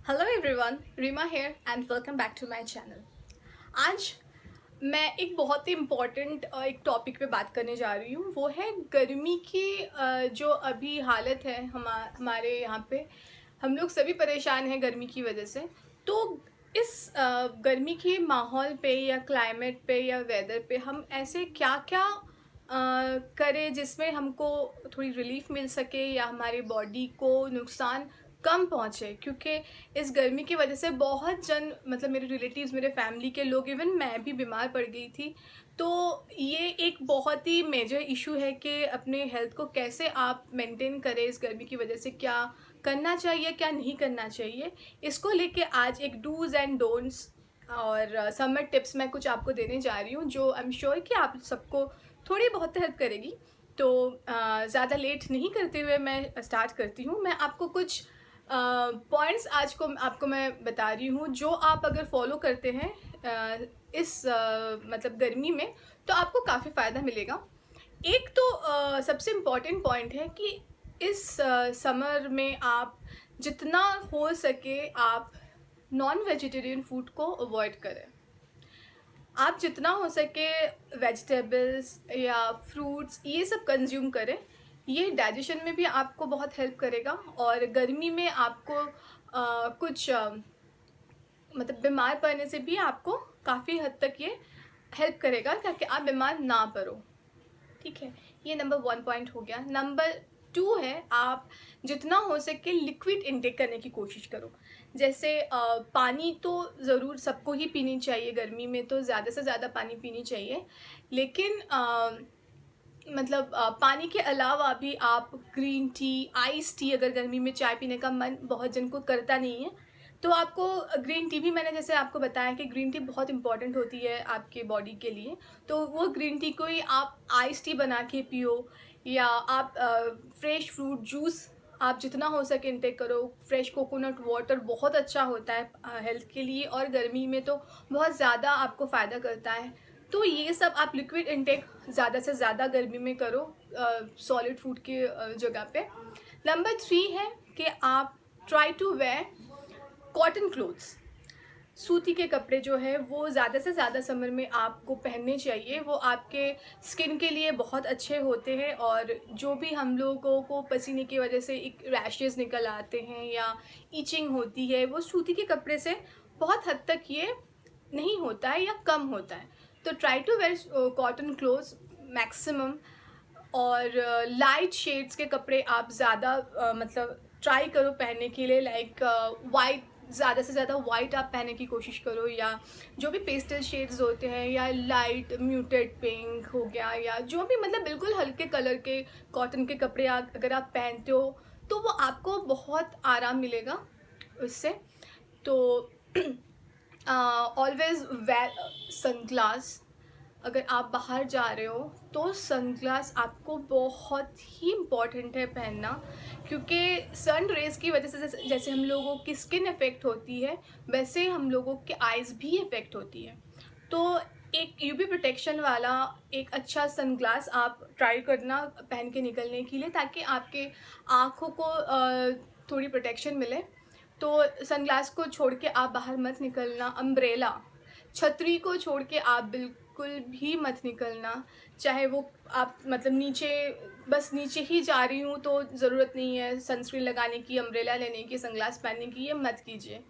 Hello everyone, Reema here and welcome back to my channel. आज मैं एक बहुत ही इम्पॉर्टेंट एक टॉपिक पे बात करने जा रही हूँ। वो है गर्मी की जो अभी हालत है हमारे यहाँ पे। हम लोग सभी परेशान हैं गर्मी की वजह से। तो इस गर्मी के माहौल पे या क्लाइमेट पे या वेदर पे हम ऐसे क्या क्या करें जिसमें हमको थोड़ी रिलीफ मिल सके या हमारी बॉडी को नुकसान कम पहुँचे, क्योंकि इस गर्मी की वजह से बहुत जन मतलब मेरे रिलेटिव्स, मेरे फैमिली के लोग, इवन मैं भी बीमार पड़ गई थी। तो ये एक बहुत ही मेजर इशू है कि अपने हेल्थ को कैसे आप मेंटेन करें इस गर्मी की वजह से, क्या करना चाहिए क्या नहीं करना चाहिए। इसको लेके आज एक डूज़ एंड डोंट्स और समर टिप्स मैं कुछ आपको देने जा रही हूँ, जो आई एम श्योर कि आप सबको थोड़ी बहुत हेल्प करेगी। तो ज़्यादा लेट नहीं करते हुए मैं स्टार्ट करती हूँ। मैं आपको कुछ पॉइंट्स आज को आपको मैं बता रही हूँ, जो आप अगर फॉलो करते हैं इस मतलब गर्मी में, तो आपको काफ़ी फ़ायदा मिलेगा। एक तो सबसे इम्पॉर्टेंट पॉइंट है कि इस समर में आप जितना हो सके आप नॉन वेजिटेरियन फूड को अवॉइड करें। आप जितना हो सके वेजिटेबल्स या फ्रूट्स ये सब कंज्यूम करें। ये डाइजेशन में भी आपको बहुत हेल्प करेगा और गर्मी में आपको कुछ मतलब बीमार पड़ने से भी आपको काफ़ी हद तक ये हेल्प करेगा ताकि आप बीमार ना पड़ो। ठीक है, ये नंबर 1 पॉइंट हो गया। नंबर 2 है, आप जितना हो सके लिक्विड इनटेक करने की कोशिश करो। जैसे पानी तो ज़रूर सबको ही पीनी चाहिए, गर्मी में तो ज़्यादा से ज़्यादा पानी पीनी चाहिए। लेकिन मतलब पानी के अलावा भी आप ग्रीन टी, आइस टी, अगर गर्मी में चाय पीने का मन बहुत जन को करता नहीं है तो आपको ग्रीन टी भी, मैंने जैसे आपको बताया कि ग्रीन टी बहुत इंपॉर्टेंट होती है आपके बॉडी के लिए, तो वो ग्रीन टी को ही आप आइस टी बना के पियो। या आप फ्रेश फ्रूट जूस आप जितना हो सके इंटेक करो। फ्रेश कोकोनट वाटर बहुत अच्छा होता है हेल्थ के लिए, और गर्मी में तो बहुत ज़्यादा आपको फ़ायदा करता है। तो ये सब आप लिक्विड इंटेक ज़्यादा से ज़्यादा गर्मी में करो सॉलिड फूड के जगह पे। नंबर 3 है कि आप try to wear cotton clothes. सूती के कपड़े जो है वो ज़्यादा से ज़्यादा समर में आपको पहनने चाहिए। वो आपके स्किन के लिए बहुत अच्छे होते हैं, और जो भी हम लोगों को पसीने की वजह से एक रैशेस निकल आते हैं या ईचिंग होती है, वो सूती के कपड़े से बहुत हद तक ये नहीं होता है या कम होता है। तो try to wear cotton clothes maximum. और लाइट शेड्स के कपड़े आप ज़्यादा मतलब ट्राई करो पहनने के लिए। लाइक वाइट, ज़्यादा से ज़्यादा वाइट आप पहनने की कोशिश करो, या जो भी पेस्टल शेड्स होते हैं, या लाइट म्यूटेड पिंक हो गया, या जो भी मतलब बिल्कुल हल्के कलर के कॉटन के कपड़े अगर आप पहनते हो तो वो आपको बहुत आराम मिलेगा उससे। तो ऑलवेज वेयर सनग्लास। अगर आप बाहर जा रहे हो तो सनग्लास आपको बहुत ही इम्पॉर्टेंट है पहनना, क्योंकि सन रेज़ की वजह से जैसे जैसे हम लोगों की स्किन इफ़ेक्ट होती है, वैसे हम लोगों के आइज़ भी इफ़ेक्ट होती है। तो एक यूवी प्रोटेक्शन वाला एक अच्छा सनग्लास आप ट्राई करना पहन के निकलने के लिए, ताकि आपके आँखों को थोड़ी प्रोटेक्शन मिले। तो सनग्लास को छोड़ के आप बाहर मत निकलना। अम्ब्रेला, छतरी को छोड़ के आप बिल्कुल भी मत निकलना। चाहे वो आप मतलब नीचे, बस नीचे ही जा रही हूँ तो ज़रूरत नहीं है सनस्क्रीन लगाने की, अम्ब्रेला लेने की, सनग्लास पहनने की, ये मत कीजिए।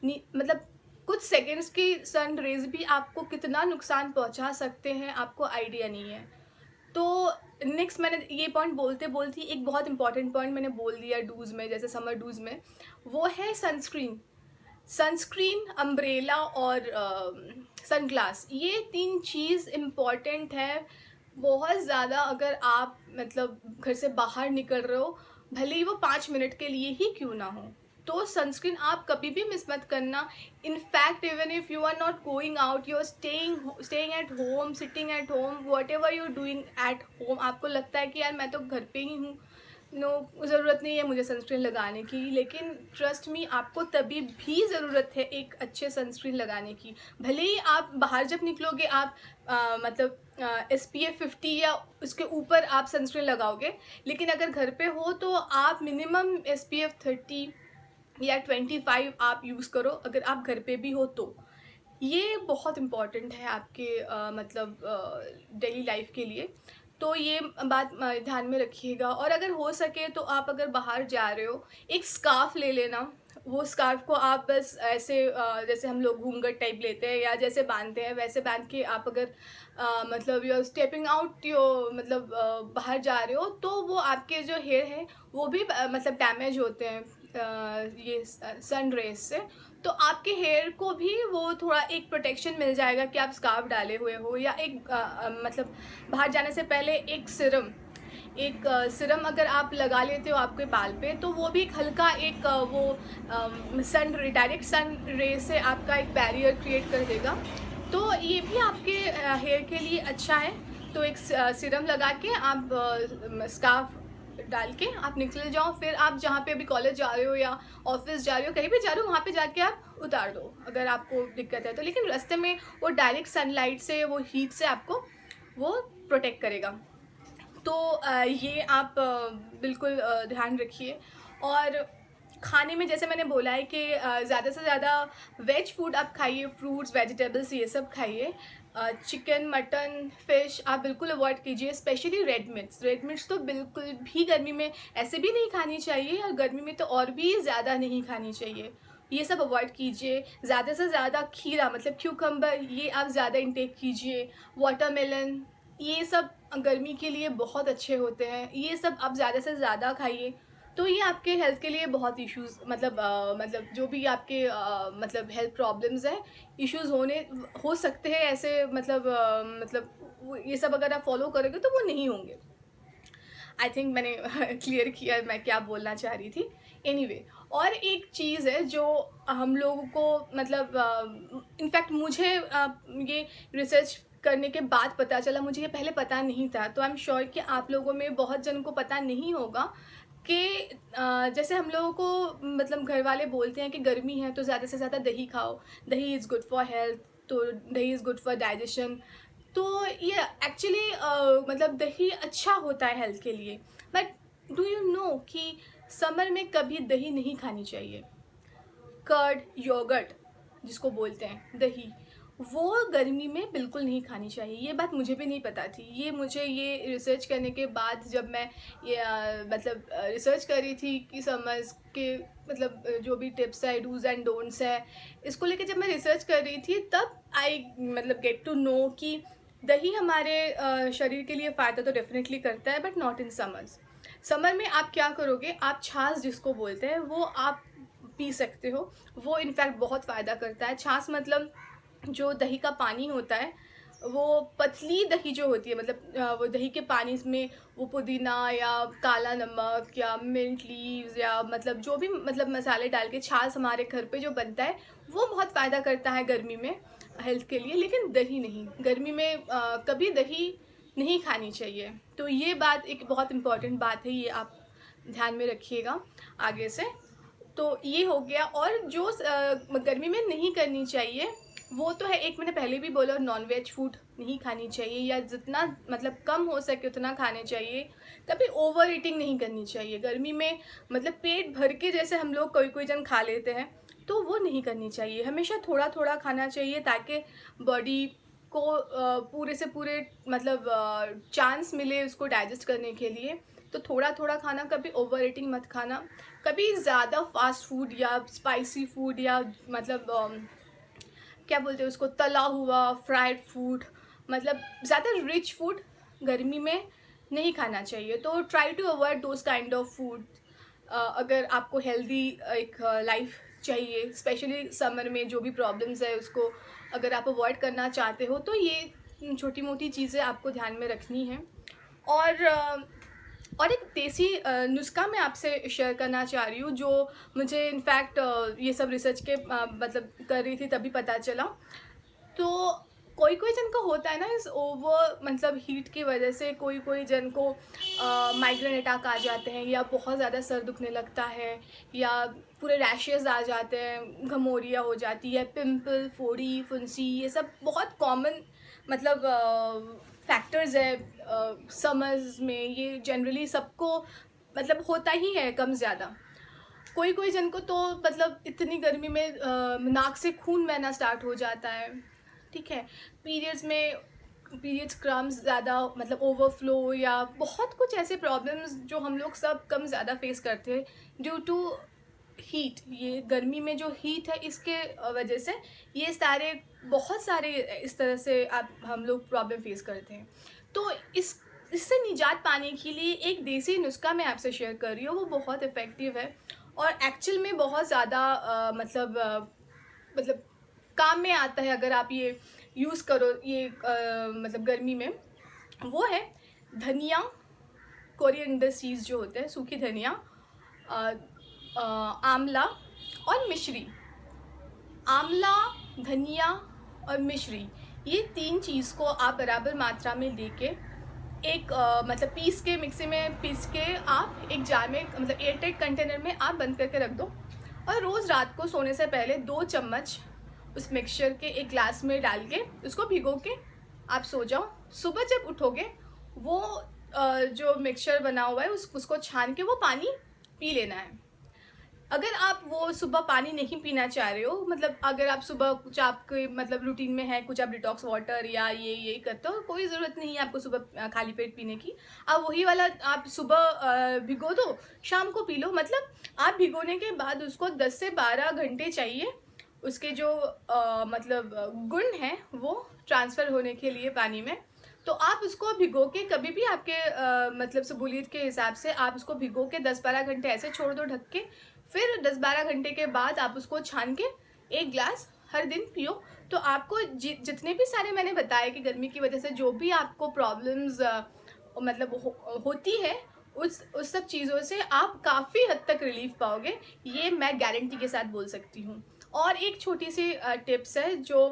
मतलब कुछ सेकंड्स की सन रेज़ भी आपको कितना नुकसान पहुँचा सकते हैं, आपको आइडिया नहीं है। तो नेक्स्ट, मैंने ये पॉइंट बोलते बोलते एक बहुत इंपॉर्टेंट पॉइंट मैंने बोल दिया डूज़ में, जैसे समर डूज़ में, वो है सनस्क्रीन। सनस्क्रीन, अम्ब्रेला और सनग्लास, ये 3 चीज़ इम्पॉर्टेंट है बहुत ज़्यादा। अगर आप मतलब घर से बाहर निकल रहे हो, भले ही वो 5 मिनट के लिए ही क्यों ना हो, तो सनस्क्रीन आप कभी भी मिस मत करना। In fact even if you are not going out, you are staying at home, sitting at home, whatever you doing at home, आपको लगता है कि यार मैं तो घर पे ही हूँ, नो ज़रूरत नहीं है मुझे सनस्क्रीन लगाने की, लेकिन ट्रस्ट मी आपको तभी भी ज़रूरत है एक अच्छे सनस्क्रीन लगाने की। भले ही आप बाहर जब निकलोगे आप मतलब SPF 50 या उसके ऊपर आप सनस्क्रीन लगाओगे, लेकिन अगर घर पे हो तो आप मिनिमम SPF 30 या 25 आप यूज़ करो अगर आप घर पे भी हो तो। ये बहुत इम्पॉर्टेंट है आपके मतलब डेली लाइफ के लिए। तो ये बात ध्यान में रखिएगा। और अगर हो सके तो आप अगर बाहर जा रहे हो, एक स्कार्फ़ ले लेना। वो स्कार्फ़ को आप बस ऐसे जैसे हम लोग घूंघट टाइप लेते हैं या जैसे बांधते हैं वैसे बांध के आप अगर मतलब यू आर स्टेपिंग आउट मतलब बाहर जा रहे हो तो वो आपके जो हेयर है वो भी मतलब डैमेज होते हैं ये सन रेज से। तो आपके हेयर को भी वो थोड़ा एक प्रोटेक्शन मिल जाएगा कि आप स्कार्फ डाले हुए हो। या एक मतलब बाहर जाने से पहले एक सिरम अगर आप लगा लेते हो आपके बाल पे तो वो भी एक हल्का एक वो सन डायरेक्ट सन रे से आपका एक बैरियर क्रिएट कर देगा। तो ये भी आपके हेयर के लिए अच्छा है। तो एक सिरम लगा के आप स्कार्फ डाल के आप निकल जाओ। फिर आप जहाँ पे अभी कॉलेज जा रहे हो या ऑफिस जा रहे हो, कहीं भी जा रहे हो, वहाँ पे जाके आप उतार दो अगर आपको दिक्कत है तो। लेकिन रास्ते में वो डायरेक्ट सनलाइट से वो हीट से आपको वो प्रोटेक्ट करेगा। तो ये आप बिल्कुल ध्यान रखिए। और खाने में जैसे मैंने बोला है कि ज़्यादा से ज़्यादा वेज फूड आप खाइए, फ्रूट्स वेजिटेबल्स ये सब खाइए। चिकन मटन फिश आप बिल्कुल अवॉइड कीजिए, स्पेशली रेड मिर्च तो बिल्कुल भी गर्मी में ऐसे भी नहीं खानी चाहिए और गर्मी में तो और भी ज़्यादा नहीं खानी चाहिए। ये सब अवॉइड कीजिए। ज़्यादा से ज़्यादा खीरा मतलब क्यूकम्बर ये आप ज़्यादा इंटेक कीजिए। वाटरमेलन ये सब गर्मी के लिए बहुत अच्छे होते हैं, ये सब आप ज़्यादा से ज़्यादा खाइए। तो ये आपके हेल्थ के लिए बहुत इश्यूज़ मतलब जो भी आपके मतलब हेल्थ प्रॉब्लम्स हैं, इश्यूज़ हो सकते हैं ऐसे ये सब अगर आप फॉलो करोगे तो वो नहीं होंगे। आई थिंक मैंने क्लियर किया मैं क्या बोलना चाह रही थी। एनीवे और एक चीज़ है जो हम लोगों को मतलब इनफैक्ट मुझे ये रिसर्च करने के बाद पता चला, मुझे ये पहले पता नहीं था। तो आई एम श्योर कि आप लोगों में बहुत जन को पता नहीं होगा कि जैसे हम लोगों को मतलब घर वाले बोलते हैं कि गर्मी है तो ज़्यादा से ज़्यादा दही खाओ, दही इज़ गुड फॉर हेल्थ, तो दही इज़ गुड फॉर डाइजेशन। तो ये एक्चुअली मतलब दही अच्छा होता है हेल्थ के लिए। बट डू यू नो कि समर में कभी दही नहीं खानी चाहिए। कर्ड योगर्ट जिसको बोलते हैं दही, वो गर्मी में बिल्कुल नहीं खानी चाहिए। ये बात मुझे भी नहीं पता थी। ये मुझे ये रिसर्च करने के बाद जब मैं ये मतलब रिसर्च कर रही थी कि समझ के मतलब जो भी टिप्स है डूज़ एंड डोंट्स है इसको लेके जब मैं रिसर्च कर रही थी तब आई मतलब गेट टू नो कि दही हमारे शरीर के लिए फ़ायदा तो डेफिनेटली करता है but not in summers. Summer में आप क्या करोगे, आप छाछ जिसको बोलते हैं वो आप पी सकते हो। वो इनफैक्ट बहुत फ़ायदा करता है। छाछ मतलब जो दही का पानी होता है वो पतली दही जो होती है मतलब वो दही के पानी में वो पुदीना या काला नमक या मिंट लीव्स या मतलब जो भी मतलब मसाले डाल के छाछ हमारे घर पे जो बनता है वो बहुत फ़ायदा करता है गर्मी में हेल्थ के लिए। लेकिन दही नहीं, गर्मी में कभी दही नहीं खानी चाहिए। तो ये बात एक बहुत इम्पॉर्टेंट बात है, ये आप ध्यान में रखिएगा आगे से। तो ये हो गया। और जो गर्मी में नहीं करनी चाहिए वो तो है, एक मैंने पहले भी बोला, नॉन वेज फूड नहीं खानी चाहिए या जितना मतलब कम हो सके उतना खाने चाहिए। कभी ओवर ईटिंग नहीं करनी चाहिए गर्मी में, मतलब पेट भर के जैसे हम लोग कोई कोई जन खा लेते हैं तो वो नहीं करनी चाहिए। हमेशा थोड़ा थोड़ा खाना चाहिए ताकि बॉडी को पूरे से पूरे मतलब चांस मिले उसको डाइजेस्ट करने के लिए। तो थोड़ा थोड़ा खाना, कभी ओवर ईटिंग मत खाना। कभी ज़्यादा फास्ट फूड या स्पाइसी फूड या मतलब क्या बोलते हैं उसको, तला हुआ फ्राइड फूड मतलब ज़्यादा रिच फूड गर्मी में नहीं खाना चाहिए। तो try to avoid those kind of food. अगर आपको हेल्दी एक लाइफ चाहिए, स्पेशली समर में जो भी प्रॉब्लम्स है उसको अगर आप अवॉइड करना चाहते हो तो ये छोटी मोटी चीज़ें आपको ध्यान में रखनी है। और और एक देसी नुस्खा मैं आपसे शेयर करना चाह रही हूँ जो मुझे इनफैक्ट ये सब रिसर्च के मतलब कर रही थी तभी पता चला। तो कोई कोई जन को होता है ना इस ओवर मतलब हीट की वजह से, कोई कोई जन को माइग्रेन अटैक आ जाते हैं या बहुत ज़्यादा सर दुखने लगता है या पूरे रैशेज़ आ जाते हैं, घमौरियाँ हो जाती है, पिंपल फोड़ी फुंसी, ये सब बहुत कॉमन मतलब फैक्टर्स है समर्स में। ये जनरली सबको मतलब होता ही है कम ज़्यादा। कोई कोई जन को तो मतलब इतनी गर्मी में नाक से खून बहना स्टार्ट हो जाता है, ठीक है। पीरियड्स क्रम्स ज़्यादा मतलब ओवरफ्लो या बहुत कुछ ऐसे प्रॉब्लम्स जो हम लोग सब कम ज़्यादा फेस करते हैं ड्यू टू हीट। ये गर्मी में जो हीट है इसके वजह से ये बहुत सारे इस तरह से हम लोग प्रॉब्लम फेस करते हैं। तो इससे निजात पाने के लिए एक देसी नुस्खा मैं आपसे शेयर कर रही हूँ, वो बहुत इफ़ेक्टिव है और एक्चुअल में बहुत ज़्यादा मतलब काम में आता है अगर आप ये यूज़ करो ये मतलब गर्मी में। वो है धनिया, कोरिएंडर सीड्स जो होते हैं, सूखी धनिया, आंवला और मिश्री। आंवला, धनिया और मिश्री, ये 3 चीज़ को आप बराबर मात्रा में लेके एक मतलब पीस के मिक्सी में पीस के आप एक जार में मतलब एयरटाइट कंटेनर में आप बंद करके रख दो और रोज़ रात को सोने से पहले 2 चम्मच उस मिक्सचर के एक ग्लास में डाल के उसको भिगो के आप सो जाओ। सुबह जब उठोगे वो जो मिक्सचर बना हुआ है उसको छान के वो पानी पी लेना है। अगर आप वो सुबह पानी नहीं पीना चाह रहे हो, मतलब अगर आप सुबह कुछ आपके मतलब रूटीन में है, कुछ आप डिटॉक्स वाटर या ये करते हो, कोई ज़रूरत नहीं है आपको सुबह खाली पेट पीने की। आप वही वाला आप सुबह भिगो दो, शाम को पी लो। मतलब आप भिगोने के बाद उसको 10 से 12 घंटे चाहिए उसके जो मतलब गुण हैं वो ट्रांसफ़र होने के लिए पानी में। तो आप उसको भिगो के कभी भी आपके मतलब सहूलियत के हिसाब से आप उसको भिगो के 10-12 घंटे ऐसे छोड़ दो ढक के। फिर 10-12 घंटे के बाद आप उसको छान के एक ग्लास हर दिन पियो। तो आपको जितने भी सारे मैंने बताया कि गर्मी की वजह से जो भी आपको प्रॉब्लम्स मतलब होती है उस सब चीज़ों से आप काफ़ी हद तक रिलीफ पाओगे, ये मैं गारंटी के साथ बोल सकती हूँ। और एक छोटी सी टिप्स है जो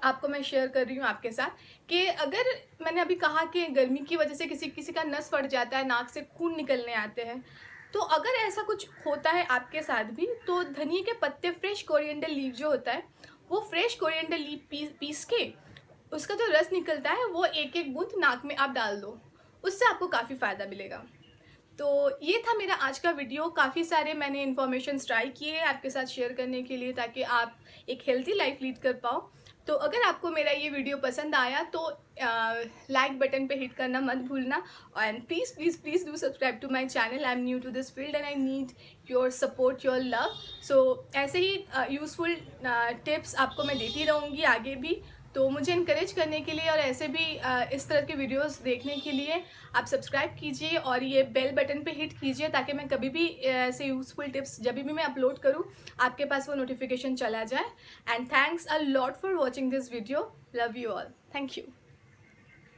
आपको मैं शेयर कर रही हूँ आपके साथ कि अगर मैंने अभी कहा कि गर्मी की वजह से किसी का नस फट जाता है, नाक से खून निकलने आते हैं, तो अगर ऐसा कुछ होता है आपके साथ भी तो धनिया के पत्ते, फ्रेश कोरिएंडर लीफ जो होता है वो फ्रेश कोरिएंडर लीफ पीस के उसका जो रस निकलता है वो एक एक बूंद नाक में आप डाल दो, उससे आपको काफ़ी फ़ायदा मिलेगा। तो ये था मेरा आज का वीडियो। काफ़ी सारे मैंने इन्फॉर्मेशन ट्राई किए आपके साथ शेयर करने के लिए ताकि आप एक हेल्थी लाइफ लीड कर पाओ। तो अगर आपको मेरा ये वीडियो पसंद आया तो लाइक बटन पे हिट करना मत भूलना and please please please do subscribe to my channel. I am new to this field and I need your support, your love. So ऐसे ही यूज़फुल टिप्स आपको मैं देती रहूँगी आगे भी। तो मुझे इनकरेज करने के लिए और ऐसे भी इस तरह के वीडियोस देखने के लिए आप सब्सक्राइब कीजिए और ये बेल बटन पे हिट कीजिए ताकि मैं कभी भी ऐसे यूज़फुल टिप्स जब भी मैं अपलोड करूँ आपके पास वो नोटिफिकेशन चला जाए। And thanks a lot for watching this video. Love you all. Thank you.